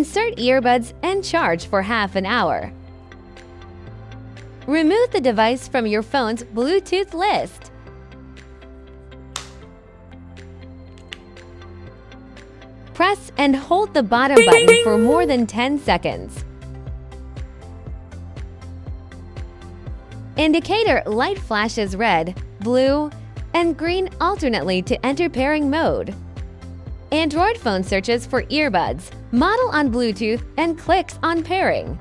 Insert earbuds and charge for half an hour. Remove the device from your phone's Bluetooth list. Press and hold the bottom button for more than 10 seconds. Indicator light flashes red, blue, and green alternately to enter pairing mode. Android phone searches for earbuds, model on Bluetooth, and clicks on pairing.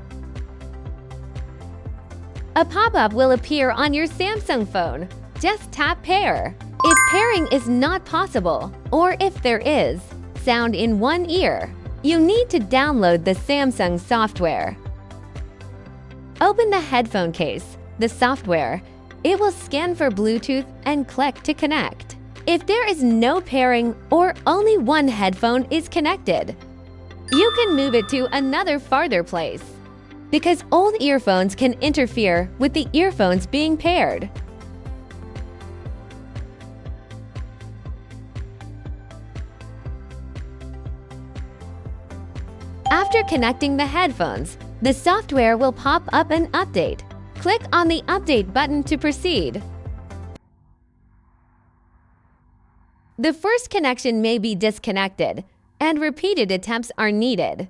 A pop-up will appear on your Samsung phone. Just tap Pair. If pairing is not possible, or if there is, sound in one ear, you need to download the Samsung software. Open the headphone case, the software. It will scan for Bluetooth and click to connect. If there is no pairing or only one headphone is connected, you can move it to another farther place, because old earphones can interfere with the earphones being paired. After connecting the headphones, the software will pop up an update. Click on the Update button to proceed. The first connection may be disconnected, and repeated attempts are needed.